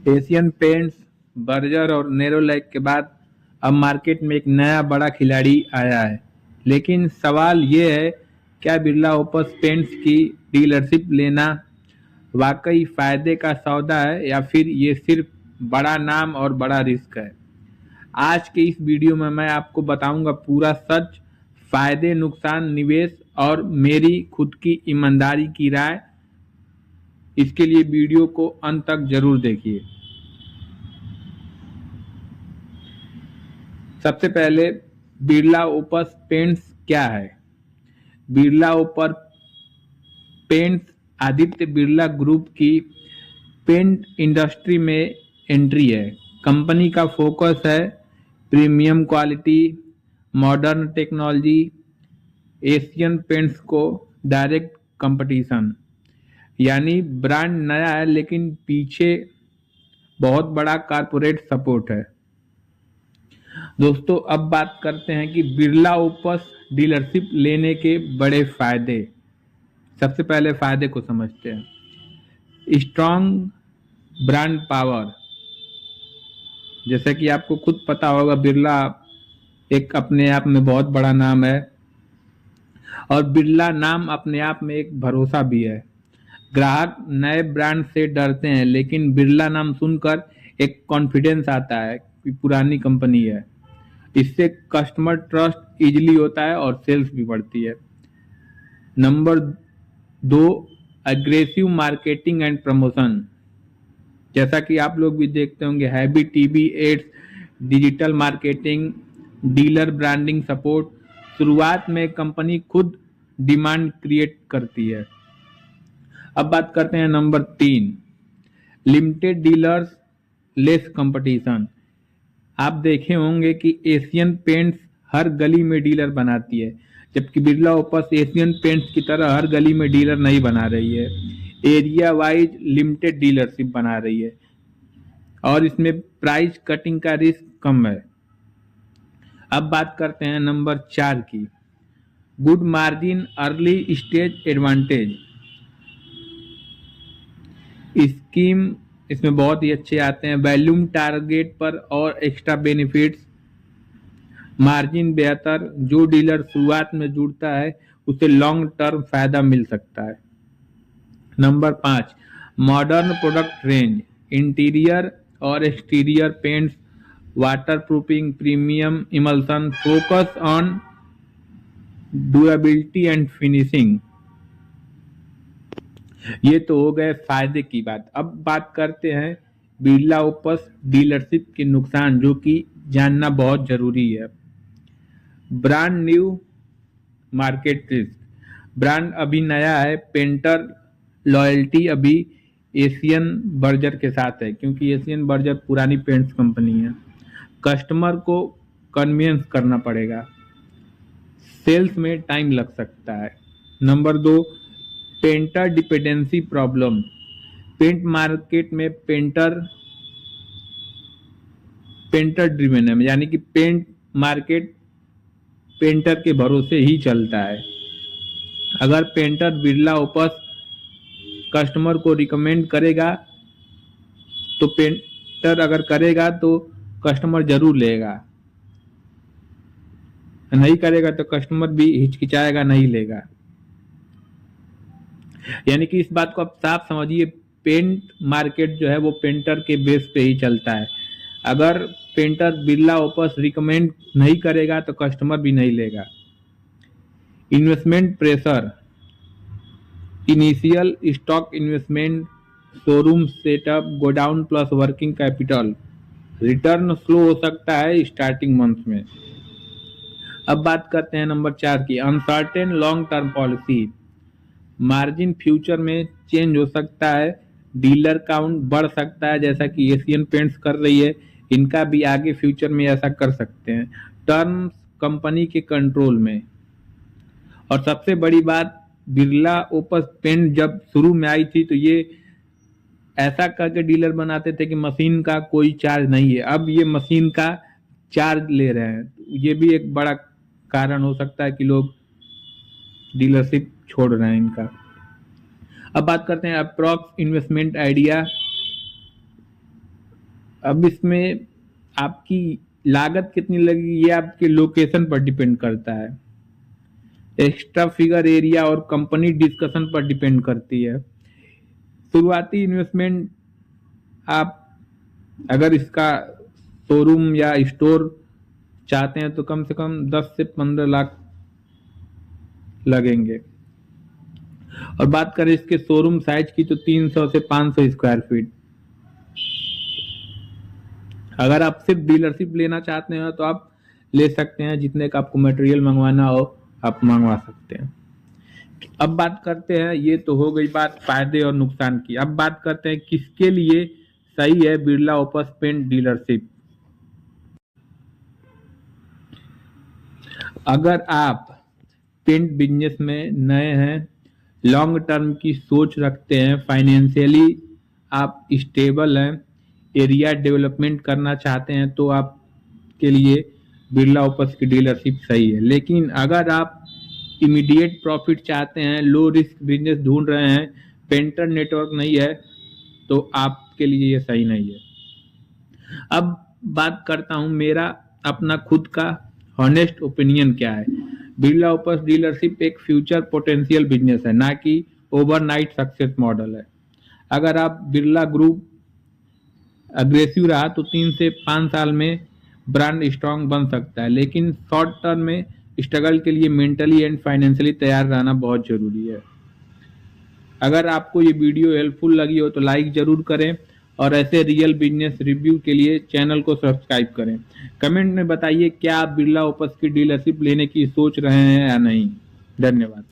Asian paints, Berger और नेरोलैक के बाद अब मार्केट में एक नया बड़ा खिलाड़ी आया है। लेकिन सवाल ये है, क्या बिरला ओपस पेंट्स की डीलरशिप लेना वाकई फायदे का सौदा है या फिर ये सिर्फ बड़ा नाम और बड़ा रिस्क है। आज के इस वीडियो में मैं आपको बताऊंगा पूरा सच, फायदे, नुकसान, निवेश और मेरी खुद की ईमानदारी की राय। इसके लिए वीडियो को अंत तक जरूर देखिए। सबसे पहले, बिरला ओपस पेंट्स क्या है। बिरला ओपर पेंट्स आदित्य बिरला ग्रुप की पेंट इंडस्ट्री में एंट्री है। कंपनी का फोकस है premium quality, modern technology, Asian paints को डायरेक्ट कंपटीशन। यानी ब्रांड नया है लेकिन पीछे बहुत बड़ा कारपोरेट सपोर्ट है। दोस्तों, अब बात करते हैं कि बिरला ओपस डीलरशिप लेने के बड़े फायदे। सबसे पहले फायदे को समझते हैं। Strong brand power. जैसा कि आपको खुद पता होगा, बिरला एक अपने आप में बहुत बड़ा नाम है और बिरला नाम अपने आप में एक भरोसा भी है। ग्राहक नए ब्रांड से डरते हैं लेकिन बिरला नाम सुनकर एक कॉन्फिडेंस आता है कि पुरानी कंपनी है। इससे कस्टमर ट्रस्ट इजीली होता है और सेल्स भी बढ़ती है। Number 2, aggressive marketing and promotion. जैसा कि आप लोग भी देखते होंगे, heavy TV ads, digital marketing, dealer branding support. शुरुआत में कंपनी खुद डिमांड क्रिएट करती है। अब बात करते हैं number 3, limited dealers, less competition. आप देखे होंगे कि एशियन पेंट्स हर गली में डीलर बनाती है, जबकि बिरला ओपस एशियन पेंट्स की तरह हर गली में डीलर नहीं बना रही है। एरिया वाइज लिमिटेड डीलरशिप बना रही है और इसमें प्राइस कटिंग का रिस्क कम है। अब बात करते हैं नंबर 4 की, good margin, early stage advantage. Scheme इसमें बहुत ही अच्छे आते हैं। वैल्यूम टारगेट पर और एक्स्ट्रा बेनिफिट्स, मार्जिन बेहतर। जो डीलर शुरुआत में जुड़ता है उसे लॉन्ग टर्म फायदा मिल सकता है। Number 5, modern product range, interior और exterior paints, waterproofing, premium emulsion, focus on durability and finishing. ये तो हो गए फायदे की बात। अब बात करते हैं बिरला ओपस डीलरशिप के नुकसान, जो कि जानना बहुत जरूरी है। Brand new, market risk. Brand अभी नया है, पेंटर लॉयल्टी अभी एशियन बर्जर के साथ है, क्योंकि एशियन बर्जर पुरानी पेंट्स कंपनी है। कस्टमर को कन्विंस करना पड़ेगा, सेल्स में टाइम लग सकता है। Number 2, painter dependency problem. Paint market में पेंटर ड्रिवन है, यानी कि पेंट मार्केट पेंटर के भरोसे ही चलता है। अगर पेंटर बिरला ओपस कस्टमर को रिकमेंड करेगा तो पेंटर अगर करेगा तो कस्टमर जरूर लेगा, नहीं करेगा तो कस्टमर भी हिचकिचाएगा, नहीं लेगा। यानी कि इस बात को आप साफ समझिए, पेंट मार्केट जो है वो पेंटर के बेस पे ही चलता है। अगर पेंटर बिरला ओपस रिकमेंड नहीं करेगा तो कस्टमर भी नहीं लेगा। Investment pressure, initial stock investment, showroom setup, godown plus working capital. Return slow हो सकता है स्टार्टिंग मंथ में। अब बात करते हैं नंबर 4 की, uncertain long term policy. Margin future में चेंज हो सकता है, डीलर काउंट बढ़ सकता है, जैसा कि एशियन पेंट्स कर रही है, इनका भी आगे फ्यूचर में ऐसा कर सकते हैं। टर्म्स कंपनी के कंट्रोल में। और सबसे बड़ी बात, बिरला ओपस पेंट जब शुरू में आई थी तो ये ऐसा करके डीलर बनाते थे कि मशीन का कोई चार्ज नहीं है। अब ये मशीन का चार्ज ले रहे हैं, ये भी एक बड़ा कारण हो सकता है कि लोग डीलरशिप छोड़ रहे हैं इनका। अब बात करते हैं अप्रॉक्स इन्वेस्टमेंट आइडिया। अब इसमें आपकी लागत कितनी लगेगी ये आपके लोकेशन पर डिपेंड करता है, एक्स्ट्रा फिगर एरिया और कंपनी डिस्कशन पर डिपेंड करती है। शुरुआती इन्वेस्टमेंट आप अगर इसका शोरूम या स्टोर चाहते हैं तो कम से कम 10 से 15 लाख लगेंगे। और बात करें इसके शोरूम साइज की तो 300 से 500 स्क्वायर फीट। अगर आप सिर्फ डीलरशिप लेना चाहते हैं तो आप ले सकते हैं, जितने का आपको मटेरियल मंगवाना हो आप मंगवा सकते हैं। अब बात करते हैं, ये तो हो गई बात फायदे और नुकसान की। अब बात करते हैं किसके लिए सही है बिरला ओपस पेंट डीलरशिप। अगर आप पेंट बिजनेस में नए हैं, लॉन्ग टर्म की सोच रखते हैं, फाइनेंशियली आप स्टेबल हैं, एरिया डेवलपमेंट करना चाहते हैं तो आपके लिए बिरला ओपस की डीलरशिप सही है। लेकिन अगर आप इमीडिएट प्रॉफिट चाहते हैं, लो रिस्क बिजनेस ढूंढ रहे हैं, पेंटर नेटवर्क नहीं है, तो आपके लिए ये सही नहीं है। अब बात करता हूं मेरा अपना खुद का हॉनेस्ट ओपिनियन क्या है। बिरला ओपस डीलरशिप एक फ्यूचर पोटेंशियल बिजनेस है, ना कि ओवरनाइट सक्सेस मॉडल है। अगर आप बिरला ग्रुप अग्रेसिव रहा तो 3 से 5 साल में ब्रांड स्ट्रांग बन सकता है, लेकिन शॉर्ट टर्म में स्ट्रगल के लिए मेंटली एंड फाइनेंशियली तैयार रहना बहुत जरूरी है। अगर आपको ये वीडियो हेल्पफुल लगी हो तो लाइक जरूर करें और ऐसे रियल बिजनेस रिव्यू के लिए चैनल को सब्सक्राइब करें। कमेंट में बताइए क्या आप बिरला ओपस की डीलरशिप लेने की सोच रहे हैं या नहीं। धन्यवाद।